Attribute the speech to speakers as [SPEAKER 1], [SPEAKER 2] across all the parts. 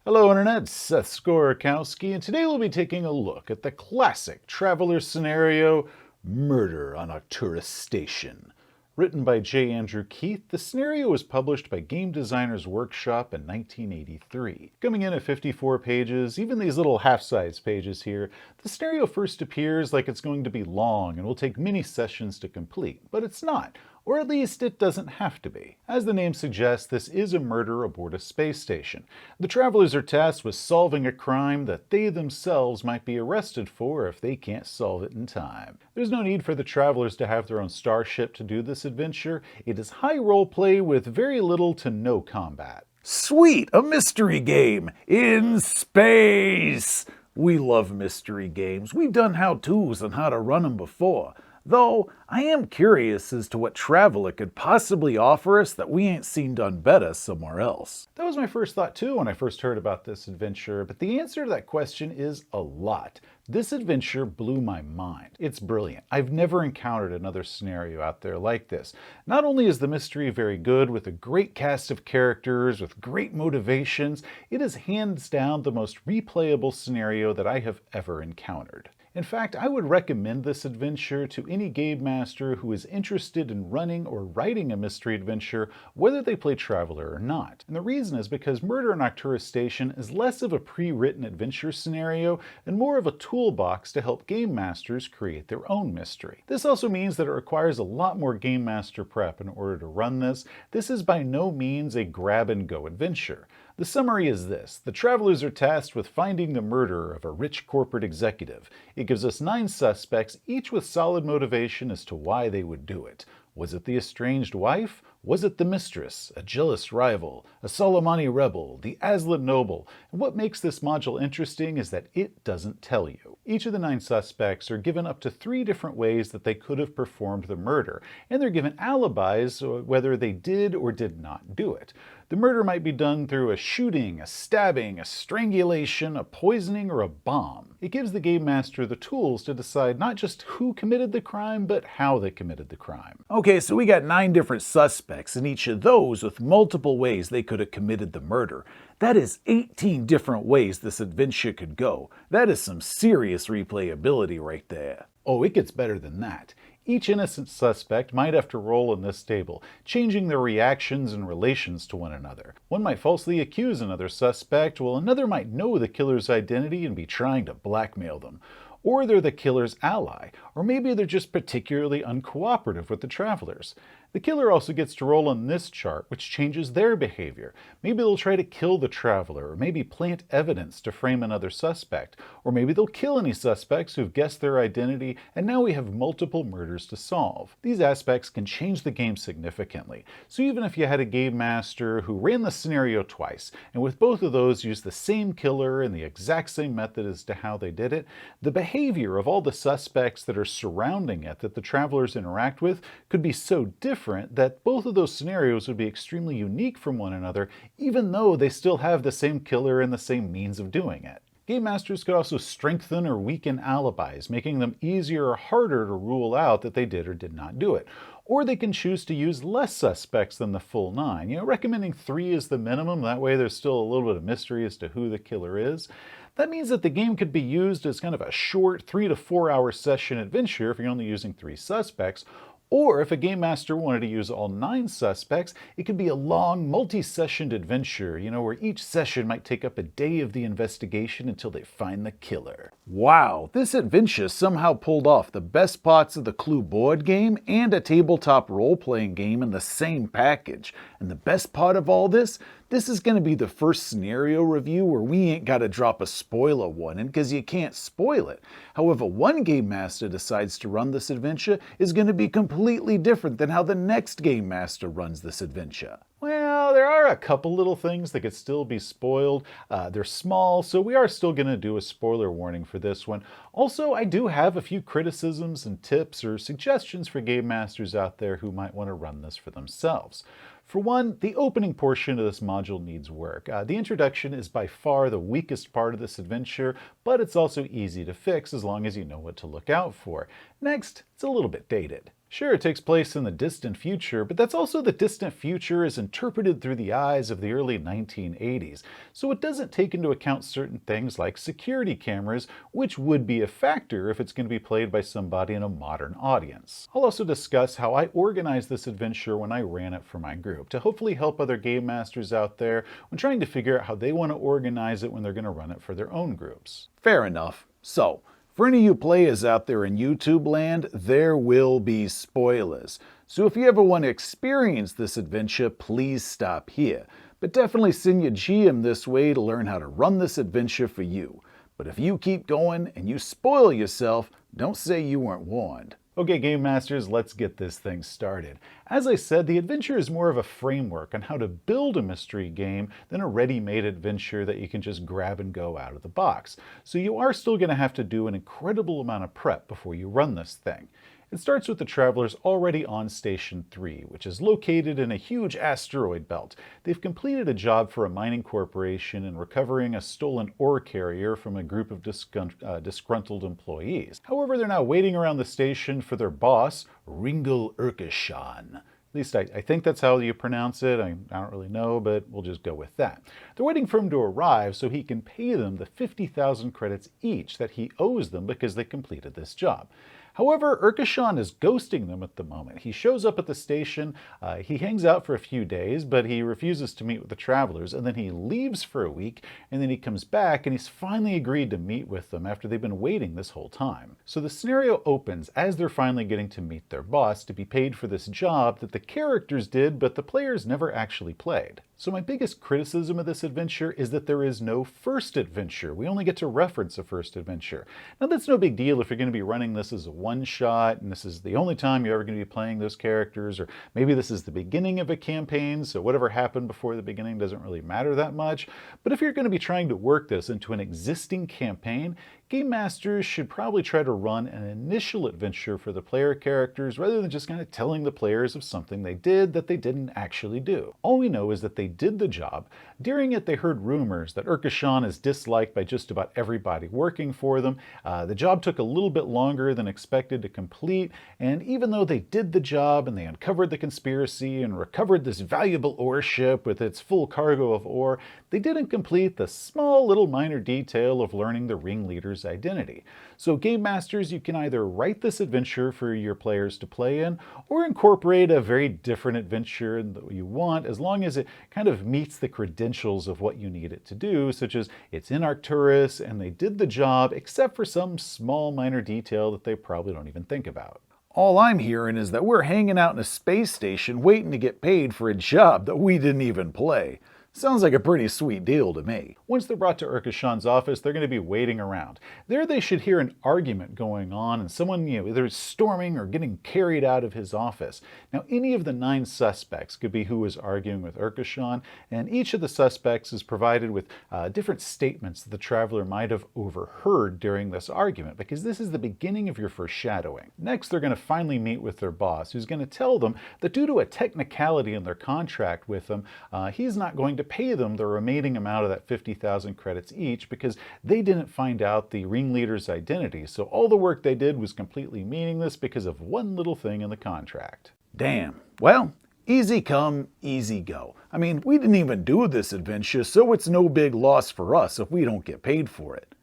[SPEAKER 1] Hello Internet, Seth Skorokowski, and today we'll be taking a look at the classic traveler scenario, Murder on Arcturus Station. Written by J. Andrew Keith, the scenario was published by Game Designers Workshop in 1983. Coming in at 54 pages, even these little half-size pages here, the scenario first appears like it's going to be long and will take many sessions to complete, but it's not. Or at least it doesn't have to be. As the name suggests, this is a murder aboard a space station. The travelers are tasked with solving a crime that they themselves might be arrested for if they can't solve it in time. There's no need for the travelers to have their own starship to do this adventure. It is high roleplay with very little to no combat. Sweet! A mystery game! In space! We love mystery games. We've done how-tos on how to run them before. Though, I am curious as to what traveler could possibly offer us that we ain't seen done better somewhere else. That was my first thought too when I first heard about this adventure, but the answer to that question is a lot. This adventure blew my mind. It's brilliant. I've never encountered another scenario out there like this. Not only is the mystery very good, with a great cast of characters, with great motivations, it is hands down the most replayable scenario that I have ever encountered. In fact, I would recommend this adventure to any game master who is interested in running or writing a mystery adventure, whether they play Traveler or not. And the reason is because Murder on Arcturus Station is less of a pre-written adventure scenario and more of a toolbox to help game masters create their own mystery. This also means that it requires a lot more game master prep in order to run this. This is by no means a grab-and-go adventure. The summary is this. The travelers are tasked with finding the murderer of a rich corporate executive. It gives us 9 suspects, each with solid motivation as to why they would do it. Was it the estranged wife? Was it the mistress, a jealous rival, a Soleimani rebel, the Aslan noble? And what makes this module interesting is that it doesn't tell you. Each of the 9 suspects are given up to 3 different ways that they could have performed the murder, and they're given alibis whether they did or did not do it. The murder might be done through a shooting, a stabbing, a strangulation, a poisoning, or a bomb. It gives the game master the tools to decide not just who committed the crime, but how they committed the crime. Okay, so we got 9 different suspects, and each of those with multiple ways they could have committed the murder. That is 18 different ways this adventure could go. That is some serious replayability right there. Oh, it gets better than that. Each innocent suspect might have to roll in this table, changing their reactions and relations to one another. One might falsely accuse another suspect, while another might know the killer's identity and be trying to blackmail them. Or they're the killer's ally, or maybe they're just particularly uncooperative with the travelers. The killer also gets to roll on this chart, which changes their behavior. Maybe they'll try to kill the traveler, or maybe plant evidence to frame another suspect, or maybe they'll kill any suspects who've guessed their identity, and now we have multiple murders to solve. These aspects can change the game significantly. So even if you had a game master who ran the scenario twice, and with both of those used the same killer and the exact same method as to how they did it, the behavior of all the suspects that are surrounding it that the travelers interact with could be so different that both of those scenarios would be extremely unique from one another, even though they still have the same killer and the same means of doing it. Game masters could also strengthen or weaken alibis, making them easier or harder to rule out that they did or did not do it. Or they can choose to use less suspects than the full 9. Recommending 3 is the minimum, that way there's still a little bit of mystery as to who the killer is. That means that the game could be used as kind of a short 3 to 4 hour session adventure if you're only using 3 suspects. Or if a game master wanted to use all 9 suspects, it could be a long, multi-sessioned adventure, where each session might take up a day of the investigation until they find the killer. Wow, this adventure somehow pulled off the best parts of the Clue board game and a tabletop role-playing game in the same package. And the best part of all this is going to be the first scenario review where we ain't got to drop a spoiler warning because you can't spoil it. However, one game master decides to run this adventure is going to be completely different than how the next game master runs this adventure. Well, there are a couple little things that could still be spoiled. They're small, so we are still going to do a spoiler warning for this one. Also, I do have a few criticisms and tips or suggestions for game masters out there who might want to run this for themselves. For one, the opening portion of this module needs work. The introduction is by far the weakest part of this adventure, but it's also easy to fix as long as you know what to look out for. Next, it's a little bit dated. Sure, it takes place in the distant future, but that's also the distant future is interpreted through the eyes of the early 1980s, so it doesn't take into account certain things like security cameras, which would be a factor if it's going to be played by somebody in a modern audience. I'll also discuss how I organized this adventure when I ran it for my group, to hopefully help other game masters out there when trying to figure out how they want to organize it when they're going to run it for their own groups.
[SPEAKER 2] Fair enough. So, for any of you players out there in YouTube land, there will be spoilers. So if you ever want to experience this adventure, please stop here. But definitely send your GM this way to learn how to run this adventure for you. But if you keep going and you spoil yourself, don't say you weren't warned.
[SPEAKER 1] Okay, Game Masters, let's get this thing started. As I said, the adventure is more of a framework on how to build a mystery game than a ready-made adventure that you can just grab and go out of the box. So you are still going to have to do an incredible amount of prep before you run this thing. It starts with the travelers already on Station 3, which is located in a huge asteroid belt. They've completed a job for a mining corporation in recovering a stolen ore carrier from a group of disgruntled employees. However, they're now waiting around the station for their boss, Ringel Urkashan. At least I think that's how you pronounce it. I don't really know, but we'll just go with that. They're waiting for him to arrive so he can pay them the 50,000 credits each that he owes them because they completed this job. However, Urkashan is ghosting them at the moment. He shows up at the station, he hangs out for a few days, but he refuses to meet with the travelers, and then he leaves for a week, and then he comes back, and he's finally agreed to meet with them after they've been waiting this whole time. So the scenario opens as they're finally getting to meet their boss to be paid for this job that the characters did, but the players never actually played. So my biggest criticism of this adventure is that there is no first adventure. We only get to reference a first adventure. Now that's no big deal if you're going to be running this as a one-shot and this is the only time you're ever going to be playing those characters, or maybe this is the beginning of a campaign, so whatever happened before the beginning doesn't really matter that much. But if you're going to be trying to work this into an existing campaign, Game Masters should probably try to run an initial adventure for the player characters rather than just kind of telling the players of something they did that they didn't actually do. All we know is that they did the job. During it, they heard rumors that Urkashan is disliked by just about everybody working for them. The job took a little bit longer than expected to complete, and even though they did the job and they uncovered the conspiracy and recovered this valuable ore ship with its full cargo of ore, they didn't complete the small little minor detail of learning the ringleader's identity. So Game Masters, you can either write this adventure for your players to play in, or incorporate a very different adventure that you want, as long as it kind of meets the credentials of what you need it to do, such as it's in Arcturus and they did the job, except for some small minor detail that they probably don't even think about.
[SPEAKER 2] All I'm hearing is that we're hanging out in a space station waiting to get paid for a job that we didn't even play. Sounds like a pretty sweet deal to me.
[SPEAKER 1] Once they're brought to Urkashan's office, they're going to be waiting around. There they should hear an argument going on and someone, either storming or getting carried out of his office. Now, any of the 9 suspects could be who is arguing with Urkashan, and each of the suspects is provided with different statements that the traveler might have overheard during this argument, because this is the beginning of your foreshadowing. Next, they're going to finally meet with their boss, who's going to tell them that due to a technicality in their contract with them, he's not going to pay them the remaining amount of that 50,000 credits each because they didn't find out the ringleader's identity. So all the work they did was completely meaningless because of one little thing in the contract.
[SPEAKER 2] Damn. Well, easy come, easy go. I mean, we didn't even do this adventure, so it's no big loss for us if we don't get paid for it.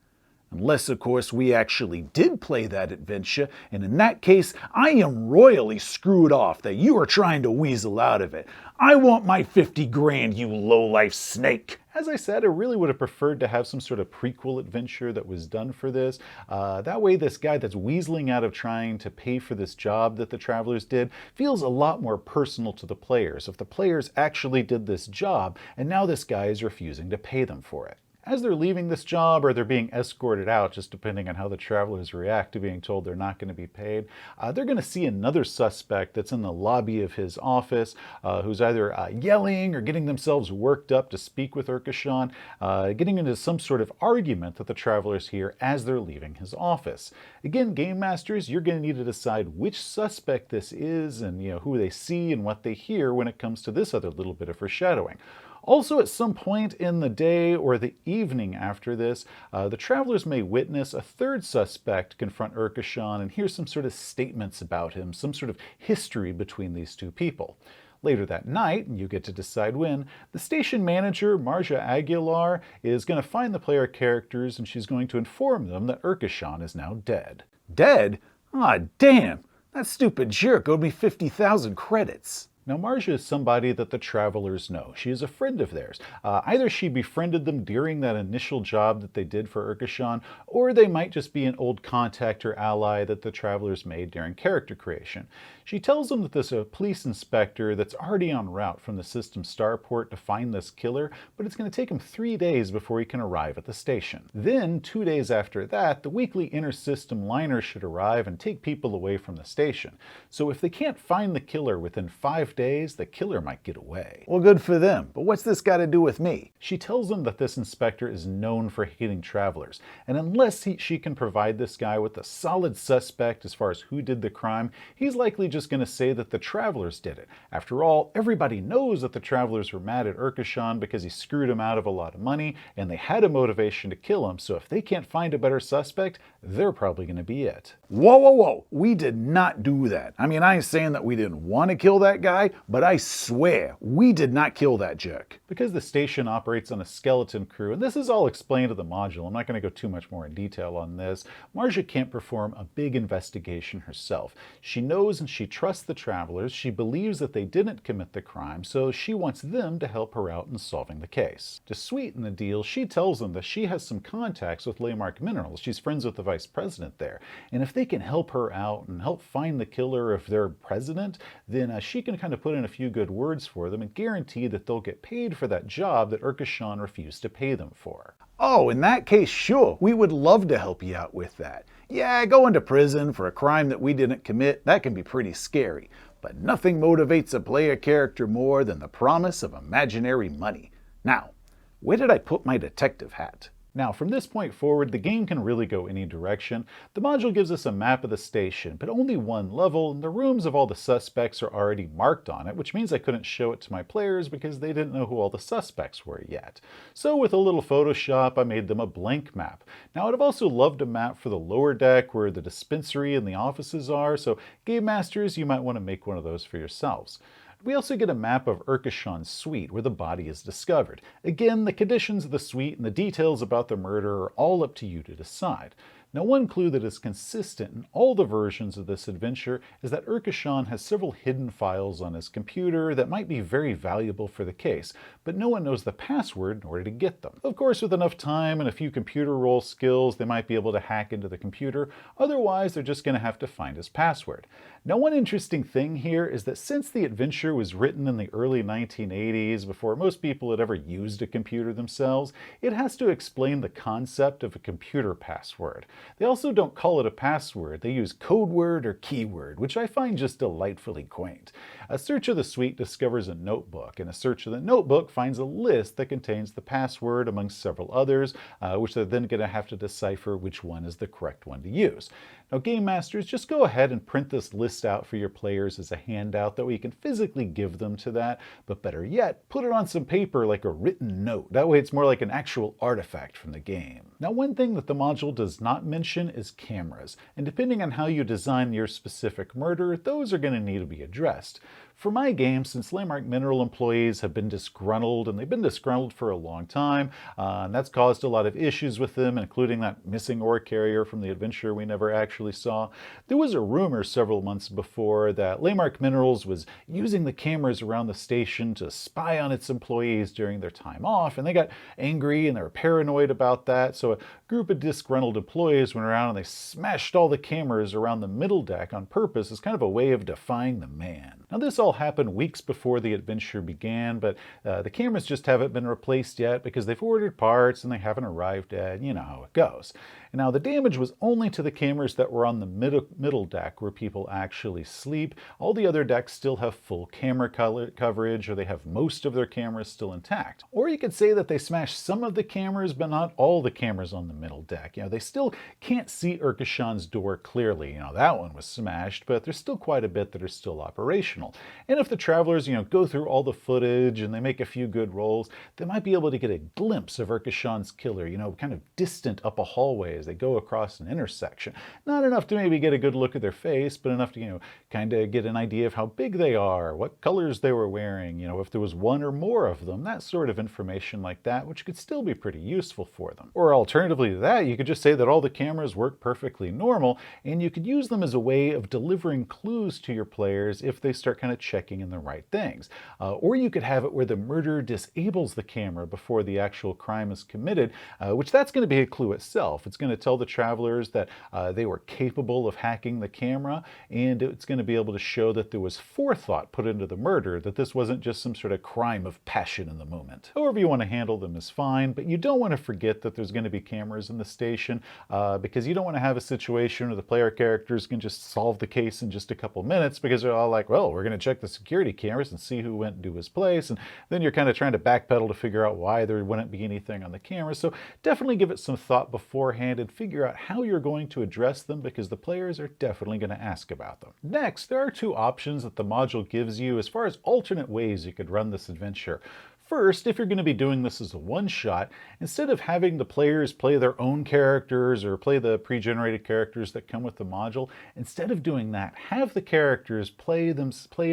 [SPEAKER 2] Unless, of course, we actually did play that adventure, and in that case, I am royally screwed off that you are trying to weasel out of it. I want my 50 grand, you lowlife snake.
[SPEAKER 1] As I said, I really would have preferred to have some sort of prequel adventure that was done for this. That way this guy that's weaseling out of trying to pay for this job that the travelers did feels a lot more personal to the players. If the players actually did this job, and now this guy is refusing to pay them for it. As they're leaving this job or they're being escorted out, just depending on how the travelers react to being told they're not going to be paid, they're going to see another suspect that's in the lobby of his office who's either yelling or getting themselves worked up to speak with Urkashan, getting into some sort of argument that the travelers hear as they're leaving his office. Again, Game Masters, you're going to need to decide which suspect this is and who they see and what they hear when it comes to this other little bit of foreshadowing. Also, at some point in the day or the evening after this, the travelers may witness a third suspect confront Urkashan and hear some sort of statements about him, some sort of history between these two people. Later that night, and you get to decide when, the station manager, Marcia Aguilar, is going to find the player characters and she's going to inform them that Urkashan is now dead.
[SPEAKER 2] Dead? Ah, damn! That stupid jerk owed me 50,000 credits.
[SPEAKER 1] Now, Marcia is somebody that the travelers know. She is a friend of theirs. Either she befriended them during that initial job that they did for Urkashan, or they might just be an old contact or ally that the travelers made during character creation. She tells them that there's a police inspector that's already en route from the system starport to find this killer, but it's going to take him 3 days before he can arrive at the station. Then, 2 days after that, the weekly inter-system liner should arrive and take people away from the station. So if they can't find the killer within 5 days, the killer might get away.
[SPEAKER 2] Well, good for them, but what's this got to do with me?
[SPEAKER 1] She tells them that this inspector is known for hating travelers, and unless she can provide this guy with a solid suspect as far as who did the crime, he's likely just going to say that the travelers did it. After all, everybody knows that the travelers were mad at Urkashan because he screwed him out of a lot of money, and they had a motivation to kill him, so if they can't find a better suspect, they're probably going to be it.
[SPEAKER 2] Whoa, whoa, whoa. We did not do that. I mean, I ain't saying that we didn't want to kill that guy, but I swear we did not kill that jerk.
[SPEAKER 1] Because the station operates on a skeleton crew, and this is all explained in the module, I'm not going to go too much more in detail on this, Marcia can't perform a big investigation herself. She knows and she trusts the travelers, she believes that they didn't commit the crime, so she wants them to help her out in solving the case. To sweeten the deal, she tells them that she has some contacts with Landmark Minerals. She's friends with the vice president there, and if they can help her out and help find the killer of their president, then she can kind of put in a few good words for them and guarantee that they'll get paid for that job that Urkashan refused to pay them for.
[SPEAKER 2] Oh, in that case, sure, we would love to help you out with that. Yeah, going to prison for a crime that we didn't commit, that can be pretty scary. But nothing motivates a player character more than the promise of imaginary money. Now, where did I put my detective hat?
[SPEAKER 1] Now, from this point forward, the game can really go any direction. The module gives us a map of the station, but only one level, and the rooms of all the suspects are already marked on it, which means I couldn't show it to my players because they didn't know who all the suspects were yet. So with a little Photoshop, I made them a blank map. Now, I'd have also loved a map for the lower deck where the dispensary and the offices are, so Game Masters, you might want to make one of those for yourselves. We also get a map of Urkashan's suite where the body is discovered. Again, the conditions of the suite and the details about the murder are all up to you to decide. Now, one clue that is consistent in all the versions of this adventure is that Urkashan has several hidden files on his computer that might be very valuable for the case, but no one knows the password in order to get them. Of course, with enough time and a few computer roll skills, they might be able to hack into the computer. Otherwise, they're just going to have to find his password. Now, one interesting thing here is that since the adventure was written in the early 1980s, before most people had ever used a computer themselves, it has to explain the concept of a computer password. They also don't call it a password, they use code word or keyword, which I find just delightfully quaint. A search of the suite discovers a notebook, and a search of the notebook finds a list that contains the password among several others, which they're then going to have to decipher which one is the correct one to use. Now, Game Masters, just go ahead and print this list out for your players as a handout, that way you can physically give them to that, but better yet, put it on some paper like a written note. That way it's more like an actual artifact from the game. Now, one thing that the module does not mention is cameras, and depending on how you design your specific murder, those are going to need to be addressed. For my game, since Landmark Mineral employees have been disgruntled, and they've been disgruntled for a long time, and that's caused a lot of issues with them, including that missing ore carrier from the adventure we never actually saw, there was a rumor several months before that Landmark Minerals was using the cameras around the station to spy on its employees during their time off, and they got angry and they were paranoid about that, so a group of disgruntled employees went around and they smashed all the cameras around the middle deck on purpose as kind of a way of defying the man. Now, this all happened weeks before the adventure began, but the cameras just haven't been replaced yet because they've ordered parts and they haven't arrived yet. You know how it goes. And now, the damage was only to the cameras that were on the middle deck where people actually sleep. All the other decks still have full camera coverage, or they have most of their cameras still intact. Or you could say that they smashed some of the cameras, but not all the cameras on the middle deck. You know, they still can't see Urkashan's door clearly. You know, that one was smashed, but there's still quite a bit that are still operational. And if the travelers, go through all the footage and they make a few good rolls, they might be able to get a glimpse of Urkashan's killer, kind of distant up a hallway as they go across an intersection. Not enough to maybe get a good look at their face, but enough to, kind of get an idea of how big they are, what colors they were wearing, if there was one or more of them, that sort of information like that, which could still be pretty useful for them. Or alternatively to that, you could just say that all the cameras work perfectly normal, and you could use them as a way of delivering clues to your players if they start kind of checking in the right things. Or you could have it where the murderer disables the camera before the actual crime is committed, which that's going to be a clue itself. It's going to tell the travelers that they were capable of hacking the camera, and it's going to be able to show that there was forethought put into the murder, that this wasn't just some sort of crime of passion in the moment. However you want to handle them is fine, but you don't want to forget that there's going to be cameras in the station, because you don't want to have a situation where the player characters can just solve the case in just a couple minutes because they're all like, well, we're going to check the security cameras and see who went to his place, and then you're kind of trying to backpedal to figure out why there wouldn't be anything on the camera. So definitely give it some thought beforehand and figure out how you're going to address them, because the players are definitely going to ask about them. Next, there are two options that the module gives you as far as alternate ways you could run this adventure. First, if you're going to be doing this as a one-shot, instead of having the players play their own characters or play the pre-generated characters that come with the module, instead of doing that, have the characters play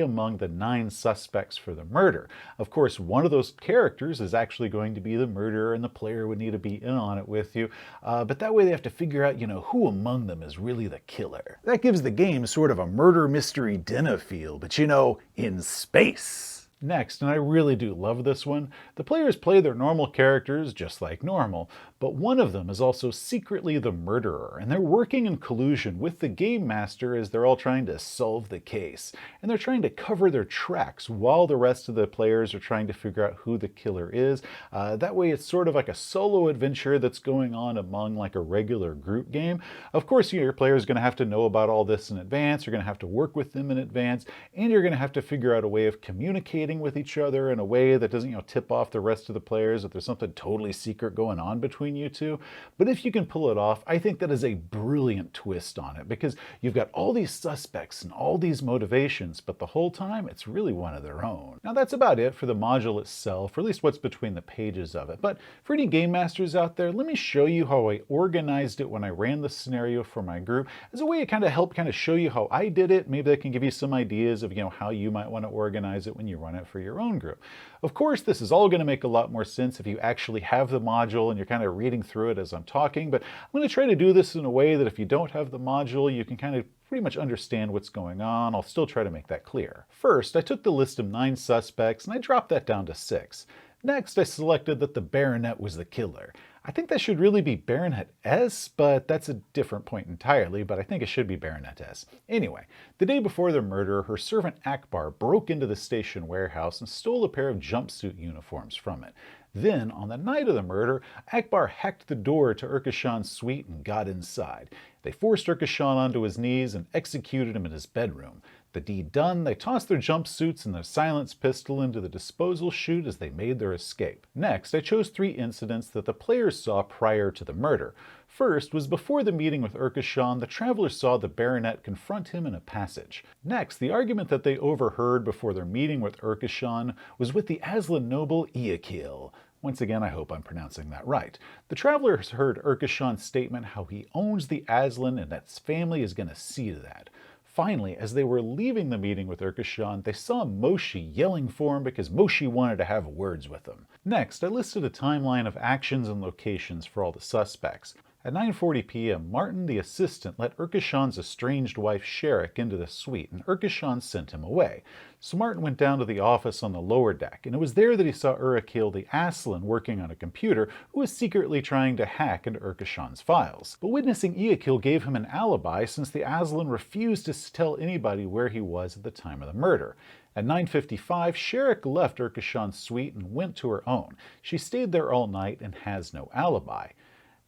[SPEAKER 1] among the 9 suspects for the murder. Of course, one of those characters is actually going to be the murderer, and the player would need to be in on it with you. But that way they have to figure out, who among them is really the killer. That gives the game sort of a murder mystery dinner feel, but in space. Next, and I really do love this one, the players play their normal characters just like normal, but one of them is also secretly the murderer, and they're working in collusion with the game master as they're all trying to solve the case. And they're trying to cover their tracks while the rest of the players are trying to figure out who the killer is. That way it's sort of like a solo adventure that's going on among like a regular group game. Of course, your players are going to have to know about all this in advance, you're going to have to work with them in advance, and you're going to have to figure out a way of communicating with each other in a way that doesn't tip off the rest of the players that there's something totally secret going on between you two. But if you can pull it off, I think that is a brilliant twist on it, because you've got all these suspects and all these motivations, but the whole time it's really one of their own. Now that's about it for the module itself, or at least what's between the pages of it. But for any game masters out there, let me show you how I organized it when I ran the scenario for my group as a way to help show you how I did it. Maybe that can give you some ideas of how you might want to organize it when you run it for your own group. Of course, this is all going to make a lot more sense if you actually have the module and you're kind of reading through it as I'm talking, but I'm going to try to do this in a way that if you don't have the module, you can kind of pretty much understand what's going on. I'll still try to make that clear. First, I took the list of 9 suspects and I dropped that down to 6. Next, I selected that the baronet was the killer. I think that should really be Baronet S, but that's a different point entirely, but I think it should be Baronet S. Anyway, the day before the murder, her servant Akbar broke into the station warehouse and stole a pair of jumpsuit uniforms from it. Then, on the night of the murder, Akbar hacked the door to Urkashan's suite and got inside. They forced Urkashan onto his knees and executed him in his bedroom. The deed done, they tossed their jumpsuits and their silenced pistol into the disposal chute as they made their escape. Next, I chose 3 incidents that the players saw prior to the murder. First was before the meeting with Urkashan, the travelers saw the baronet confront him in a passage. Next, the argument that they overheard before their meeting with Urkashan was with the Aslan noble Iakil. Once again, I hope I'm pronouncing that right. The travelers heard Urkashan's statement how he owns the Aslan and that his family is going to see to that. Finally, as they were leaving the meeting with Urkashan, they saw Moshi yelling for him because Moshi wanted to have words with him. Next, I listed a timeline of actions and locations for all the suspects. At 9:40 p.m., Martin, the assistant, let Urkashan's estranged wife Sherrick into the suite, and Urkashan sent him away. So Martin went down to the office on the lower deck, and it was there that he saw Urakil the Aslan working on a computer who was secretly trying to hack into Urkashan's files. But witnessing Iakil gave him an alibi since the Aslan refused to tell anybody where he was at the time of the murder. At 9:55, Sherrick left Urkashan's suite and went to her own. She stayed there all night and has no alibi.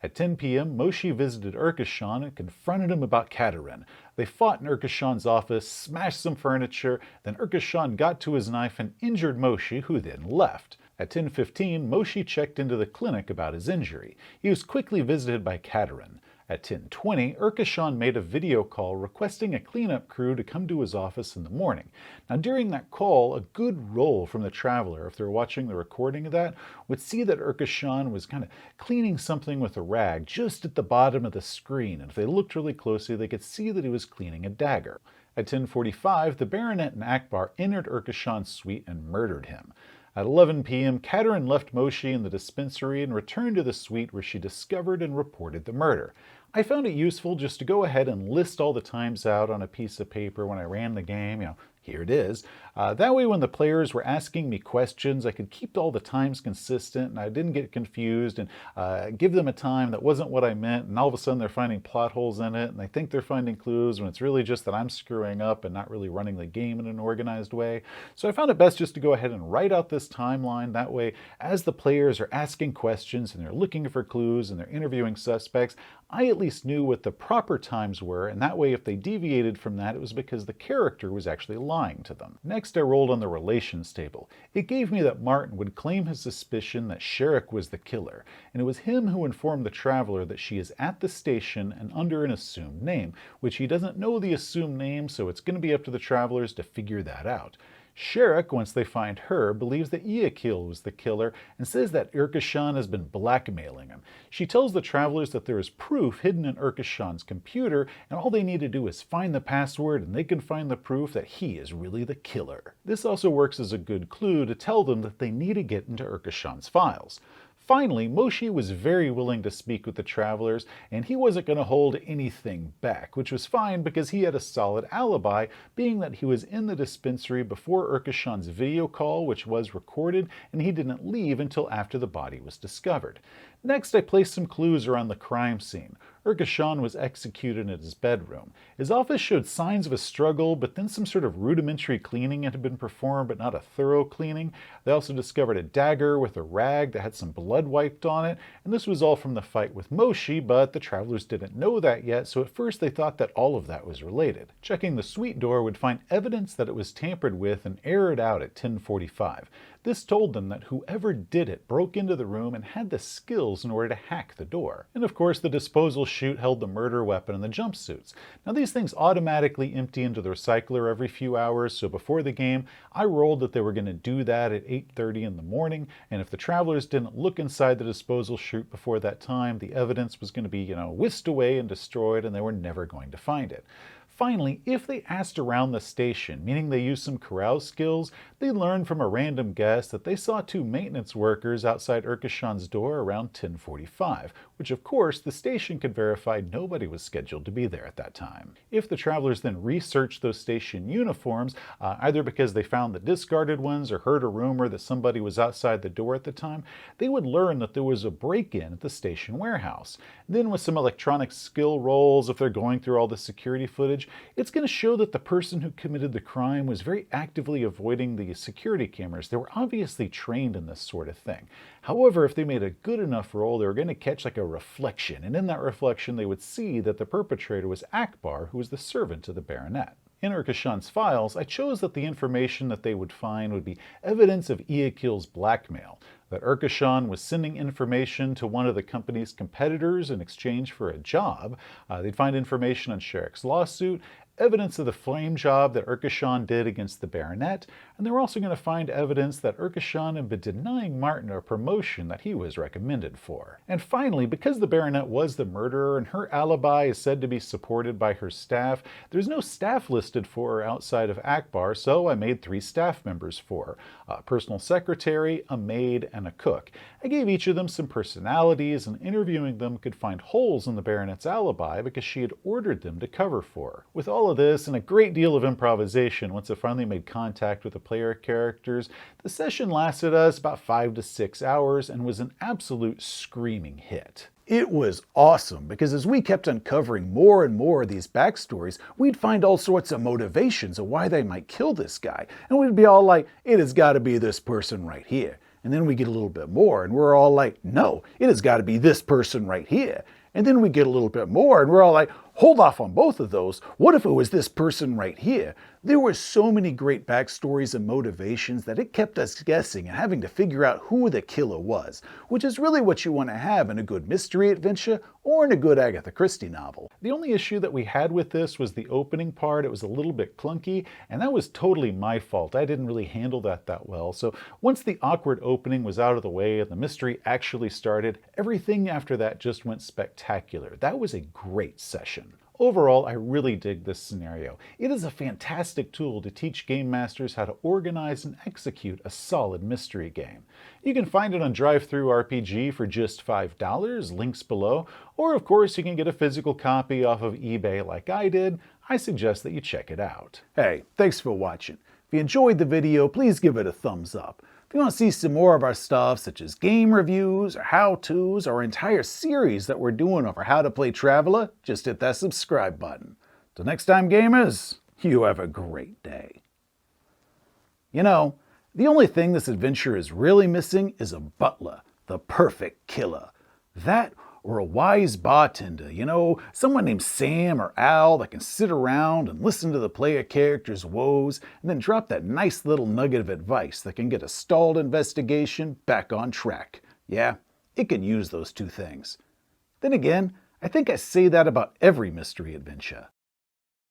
[SPEAKER 1] At 10 p.m., Moshi visited Urkashan and confronted him about Katarin. They fought in Urkashan's office, smashed some furniture, then Urkashan got to his knife and injured Moshi, who then left. At 10:15, Moshi checked into the clinic about his injury. He was quickly visited by Katarin. At 10:20, Urkashan made a video call requesting a cleanup crew to come to his office in the morning. Now, during that call, a good roll from the traveler, if they're watching the recording of that, would see that Urkashan was kind of cleaning something with a rag just at the bottom of the screen, and if they looked really closely, they could see that he was cleaning a dagger. At 10:45, the Baronet and Akbar entered Urkashan's suite and murdered him. At 11 p.m., Katerin left Moshi in the dispensary and returned to the suite where she discovered and reported the murder. I found it useful just to go ahead and list all the times out on a piece of paper when I ran the game. Here it is. That way when the players were asking me questions, I could keep all the times consistent and I didn't get confused and give them a time that wasn't what I meant, and all of a sudden they're finding plot holes in it and they think they're finding clues when it's really just that I'm screwing up and not really running the game in an organized way. So I found it best just to go ahead and write out this timeline. That way, as the players are asking questions and they're looking for clues and they're interviewing suspects, I at least knew what the proper times were, and that way if they deviated from that, it was because the character was actually lying to them. Next, I rolled on the relations table. It gave me that Martin would claim his suspicion that Sherrick was the killer, and it was him who informed the traveler that she is at the station and under an assumed name, which he doesn't know the assumed name, so it's going to be up to the travelers to figure that out. Sherrick, once they find her, believes that Iakil was the killer and says that Urkashan has been blackmailing him. She tells the travelers that there is proof hidden in Urkashan's computer, and all they need to do is find the password and they can find the proof that he is really the killer. This also works as a good clue to tell them that they need to get into Urkashan's files. Finally, Moshi was very willing to speak with the travelers, and he wasn't going to hold anything back, which was fine because he had a solid alibi, being that he was in the dispensary before Urkashan's video call, which was recorded, and he didn't leave until after the body was discovered. Next, I placed some clues around the crime scene. Urkashan was executed in his bedroom. His office showed signs of a struggle, but then some sort of rudimentary cleaning had been performed, but not a thorough cleaning. They also discovered a dagger with a rag that had some blood wiped on it, and this was all from the fight with Moshi, but the travelers didn't know that yet, so at first they thought that all of that was related. Checking the suite door would find evidence that it was tampered with and aired out at 10:45. This told them that whoever did it broke into the room and had the skills in order to hack the door. And of course, the disposal chute held the murder weapon and the jumpsuits. Now these things automatically empty into the recycler every few hours, so before the game, I rolled that they were going to do that at 8:30 in the morning, and if the travelers didn't look inside the disposal chute before that time, the evidence was going to be, whisked away and destroyed, and they were never going to find it. Finally, if they asked around the station, meaning they used some corral skills, they learned from a random guess that they saw two maintenance workers outside Urkashan's door around 10:45, which of course the station could verify nobody was scheduled to be there at that time. If the travelers then researched those station uniforms, either because they found the discarded ones or heard a rumor that somebody was outside the door at the time, they would learn that there was a break-in at the station warehouse. Then with some electronic skill rolls, if they're going through all the security footage, it's going to show that the person who committed the crime was very actively avoiding the security cameras. They were obviously trained in this sort of thing. However, if they made a good enough roll, they were going to catch like a reflection, and in that reflection they would see that the perpetrator was Akbar, who was the servant to the Baronet. In Urkashan's files, I chose that the information that they would find would be evidence of Iakil's blackmail, that Urkashan was sending information to one of the company's competitors in exchange for a job. They'd find information on Sherrick's lawsuit, evidence of the flame job that Urkashan did against the Baronet, and they were also going to find evidence that Urkashan had been denying Martin a promotion that he was recommended for. And finally, because the Baronet was the murderer and her alibi is said to be supported by her staff, there's no staff listed for her outside of Akbar, so I made 3 staff members for her: a personal secretary, a maid, and a cook. I gave each of them some personalities, and interviewing them could find holes in the Baronet's alibi because she had ordered them to cover for her. With all of this and a great deal of improvisation, once I finally made contact with the player characters, the session lasted us about 5 to 6 hours and was an absolute screaming hit. It was awesome because as we kept uncovering more and more of these backstories, we'd find all sorts of motivations of why they might kill this guy. And we'd be all like, it has got to be this person right here. And then we get a little bit more and we're all like, no, it has got to be this person right here.
[SPEAKER 2] And then we get a little bit more and we're all like, hold off on both of those. What if it was this person right here? There were so many great backstories and motivations that it kept us guessing and having to figure out who the killer was, which is really what you want to have in a good mystery adventure or in a good Agatha Christie novel.
[SPEAKER 1] The only issue that we had with this was the opening part. It was a little bit clunky, and that was totally my fault. I didn't really handle that well. So once the awkward opening was out of the way and the mystery actually started, everything after that just went spectacular. That was a great session. Overall, I really dig this scenario. It is a fantastic tool to teach game masters how to organize and execute a solid mystery game. You can find it on DriveThruRPG for just $5, links below, or of course you can get a physical copy off of eBay like I did. I suggest that you check it out.
[SPEAKER 2] Hey, thanks for watching. If you enjoyed the video, please give it a thumbs up. If you want to see some more of our stuff, such as game reviews, or how-tos, or entire series that we're doing over how to play Traveler, just hit that subscribe button. Till next time, gamers, you have a great day. You know, the only thing this adventure is really missing is a butler, the perfect killer. That or a wise bartender, you know, someone named Sam or Al that can sit around and listen to the player character's woes and then drop that nice little nugget of advice that can get a stalled investigation back on track. Yeah, it could use those two things. Then again, I think I say that about every mystery adventure.